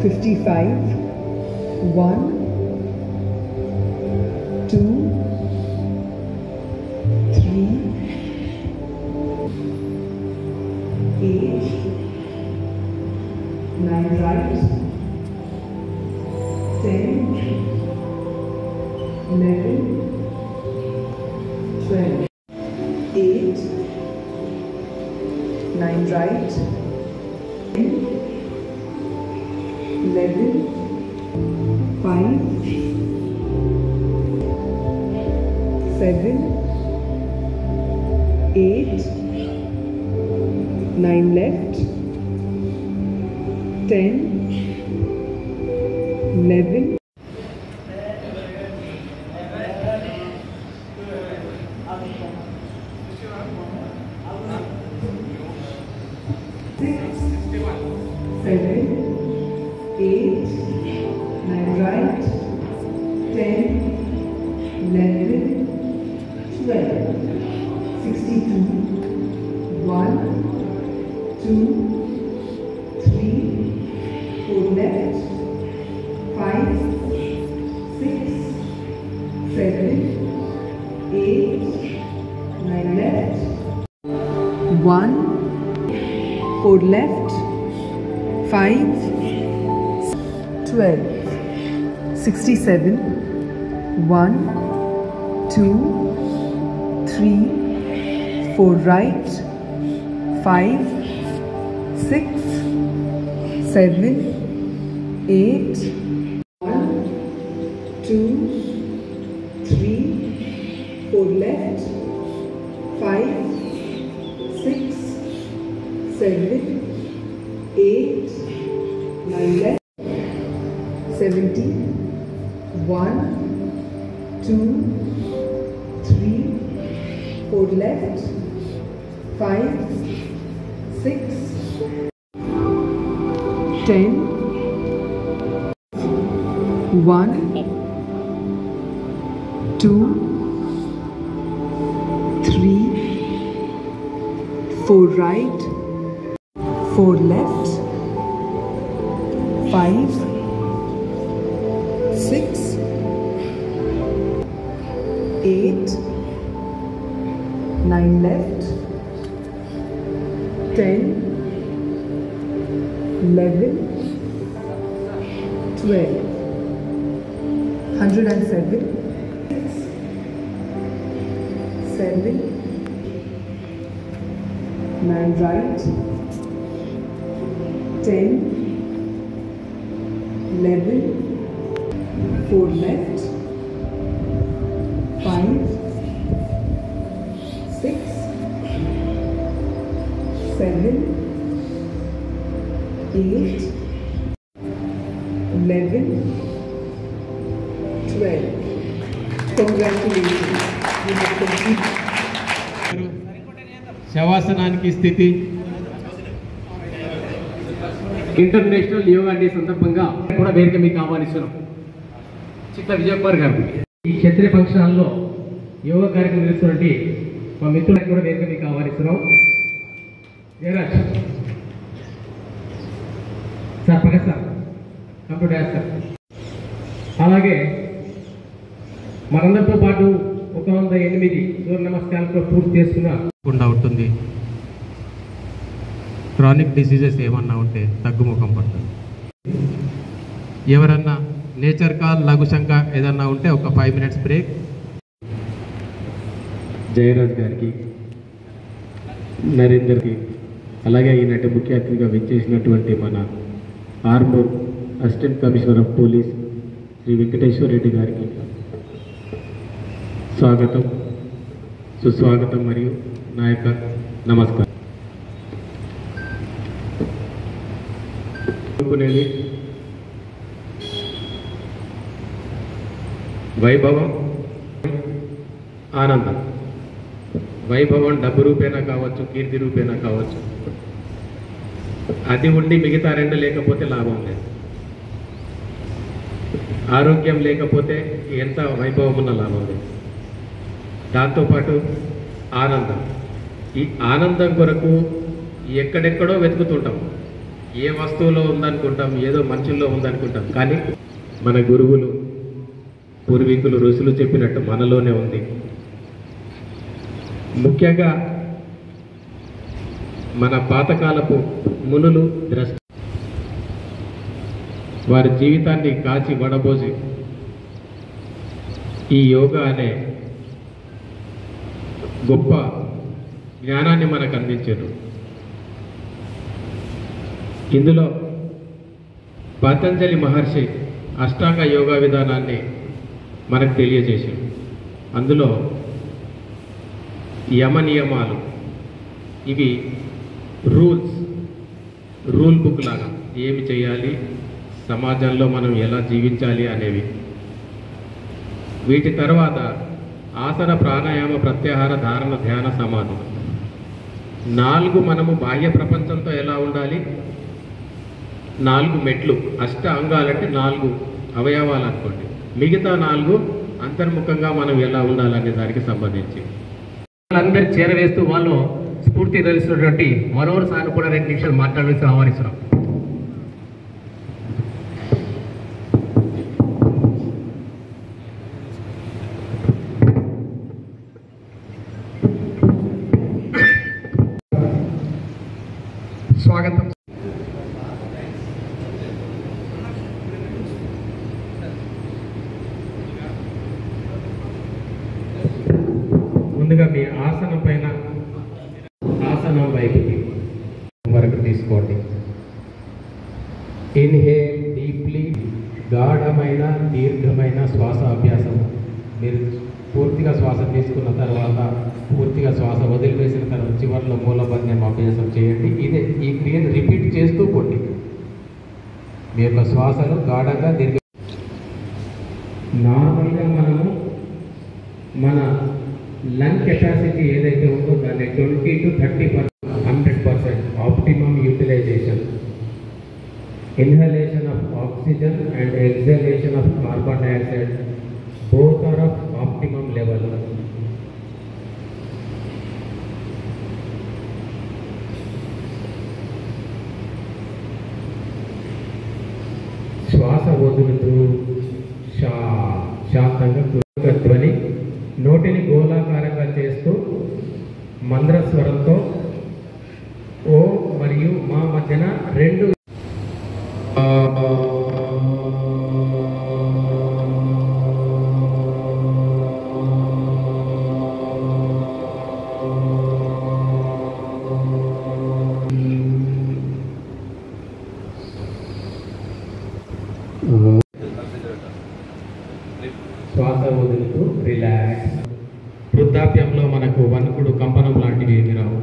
55, 1, 2, 3, 8, 9 right, 10, 11, 12, 8, 9 right, 10, 11, 5, 7, 8, 9 left, 10, 11, 7, 8, 9 right, 10, 11, 12, 62, 1, 2, 3, 4 left, 5, 6, 7, 8, 9 left, 1, 4 left, 5, 12, 67, 1, 2, 3, 4 right, 5, 6, 7, 8, 1, 2, 3, 4 left, 5, 6, 7, 8, 9 left, 70, 1, 2, 3, 4 left, 5, 6, 10, 1, 2, 3, 4 right, 4 left, 5, 6, 8, 9 left, 10, 11, 12, 107, 7, 9 right, 10, 11, 4 left, 5, 6, 7, 8, 11, 12. Congratulations. You have completed. శవాసనానికి స్థితి international yoga day సందర్భంగా కూడా వేదిక మీకు ఆహ్వానిస్తున్నాం. చిత్త విజయకుమార్ గారు ఈ క్షత్రియ ఫంక్షన్ హాల్లో యోగా కార్యక్రమం నిర్వహిస్తున్నటువంటి మా మిత్రులకు కూడా వేదిక మీకు ఆహ్వానిస్తున్నాం. Jayaraj sir, Prakash sir, computer sir, అలాగే మనందరితో పాటు 108 సూర్య నమస్కారాలతో పూర్తి చేసుకున్నా ఉంటుంది. క్రానిక్ డిసీజెస్ ఏమన్నా ఉంటే తగ్గుముఖం పడుతుంది. ఎవరన్నా నేచర్ కాల్ లఘుశంక ఏదన్నా ఉంటే ఒక 5 minutes బ్రేక్. జయరాజ్ గారికి, నరేందర్కి, అలాగే ఈనాటి ముఖ్య అతిథిగా విచ్చేసినటువంటి మన Armoor assistant commissioner of police Shri Venkateswara Reddy గారికి స్వాగతం, సుస్వాగతం మరియు నా యొక్క నమస్కారం. వైభవం, ఆనందం. వైభవం డబ్బు రూపేనా కావచ్చు, కీర్తి రూపేనా కావచ్చు. అది ఉండి మిగతా రెండు లేకపోతే లాభం లేదు. ఆరోగ్యం లేకపోతే ఎంత వైభవం ఉన్న లాభం లేదు. దాంతోపాటు ఆనందం. ఈ ఆనందం కొరకు ఎక్కడెక్కడో వెతుకుతుంటాం. ఏ వస్తువులో ఉందనుకుంటాం, ఏదో మనుషుల్లో ఉందనుకుంటాం, కానీ మన గురువులు పూర్వీకులు ఋషులు చెప్పినట్టు మనలోనే ఉంది. ముఖ్యంగా మన పాతకాలపు మునులు ద్రష్ట వారి జీవితాన్ని కాచి వడబోసి ఈ యోగా అనే గొప్ప జ్ఞానాన్ని మనకు అందించారు. ఇందులో పతంజలి మహర్షి అష్టాంగ యోగా విధానాన్ని మనకు తెలియజేశారు. అందులో యమ నియమాలు, ఇవి రూల్ బుక్ లాగా ఏమి చేయాలి, సమాజంలో మనం ఎలా జీవించాలి అనేవి. వీటి తర్వాత ఆసన, ప్రాణాయామ, ప్రత్యాహార, ధారణ, ధ్యాన, సమాధి 4 మనము బాహ్య ప్రపంచంతో ఎలా ఉండాలి, 4 మెట్లు. అష్ట అంగాలంటే 4 అవయవాలు అనుకోండి, మిగతా 4 అంతర్ముఖంగా మనం ఎలా ఉండాలనే దానికి సంబంధించి అందరు చేరవేస్తూ వాళ్ళు స్ఫూర్తి తెలిసినటువంటి మరోసారి కూడా 2 నిమిషాలు మాట్లాడాల్సి ఆహ్వానిస్తున్నాం. స్వాగతం. ముందుగా మీ ఆసనం పైన ఆసనం వైపుకి వరకు తీసుకోండి. ఇన్హేల్ డీప్లీ, గాఢమైన దీర్ఘమైన శ్వాస అభ్యాసం. మీరు పూర్తిగా శ్వాస తీసుకున్న తర్వాత పూర్తిగా శ్వాస వదిలివేసిన తర్వాత చివరిలో మూలబంధం అభ్యాసం చేయండి. ఈ క్రియను రిపీట్ చేస్తూ పోండి. మీ యొక్క శ్వాసను గాఢంగా దీర్ఘ. నార్మల్గా మనము మన లంగ్ కెపాసిటీ ఏదైతే ఉందో దాన్ని 20 to 30%, 100% optimum utilization. Inhalation of oxygen and exhalation of carbon dioxide both are of optimum level. శ్వాస వదులుతూ శాంతంగా ధ్వని నోటిని గోళాకారంగా చేస్తూ మంద్రస్వరంతో ఓ మరియు మా మధ్యన 2 శ్వాస వదులుతూ రిలాక్స్. వృద్ధాప్యంలో మనకు వణుకుడు, కంపనం లాంటివి ఏమి రావు.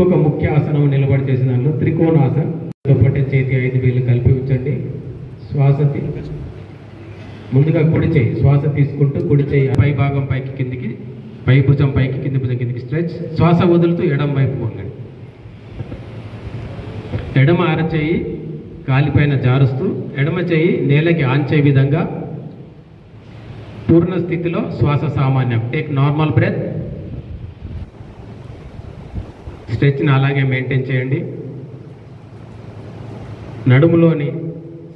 ఒక ముఖ్య ఆసనం నిలబడి చేసిన దానిలో త్రికోణాసనం. ఒకటే చేతి 5 వేలు కలిపి ఉంచండి. శ్వాస ముందుగా కుడి చేయి శ్వాస తీసుకుంటూ కుడి చేయి పై భాగం పైకి కిందికి, పై భుజం పైకి, కింది భుజం కిందికి స్ట్రెచ్. శ్వాస వదులుతూ ఎడమ వైపు వంగండి. ఎడమ అరచేయి కాలిపైన జారుస్తూ ఎడమ చేయి నేలకి ఆంచే విధంగా పూర్ణ స్థితిలో శ్వాస సామాన్యం. Take normal breath. స్ట్రెచ్ని అలాగే మెయింటైన్ చేయండి. నడుములోని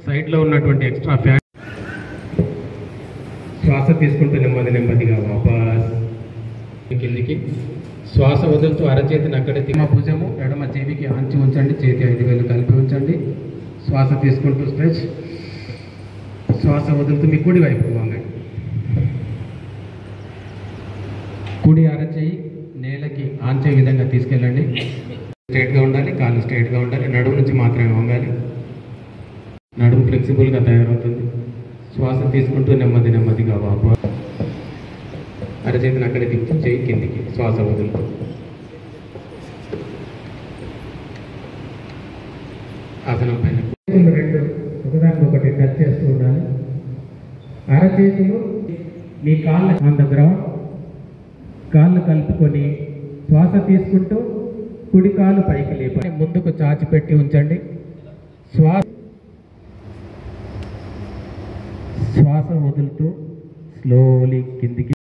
సైడ్లో ఉన్నటువంటి ఎక్స్ట్రా ఫ్యాట్ శ్వాస తీసుకుంటూ నెమ్మదిగా వాపస్ కిందికి. శ్వాస వదులుతూ అరచేతిని అక్కడే తిమ్మ భుజము ఎడమ చెవికి ఆంచి ఉంచండి. చేతి 5 వేలు కలిపి ఉంచండి. శ్వాస తీసుకుంటూ స్ట్రెచ్. శ్వాస వదులుతూ మీ కుడి వైపు వంగండి. కుడి అరచేయి నేలకి ఆంచే విధంగా తీసుకెళ్ళండి. స్ట్రైట్గా ఉండాలి, కాళ్ళు స్ట్రైట్గా ఉండాలి. నడుము నుంచి మాత్రమే వంగాలి. నడుము ఫ్లెక్సిబుల్గా తయారవుతుంది. శ్వాస తీసుకుంటూ నెమ్మదిగా వాపస్. అరచేతిని అక్కడే దించి చేయి కిందికి. శ్వాస వదులుతూ ఆసనం పైన 2 ఒకదానికి ఒకటి టచ్ చేస్తూ ఉండాలి. అరచేతులు మీ కాళ్ళ ఆన్ ద గ్రౌండ్, కాళ్ళు కలుపుకొని శ్వాస తీసుకుంటూ కుడి కాలు పైకి లేపండి. ముందుకు చాచి పెట్టి ఉంచండి. శ్వాస వదులుతూ స్లోలీ కిందికి.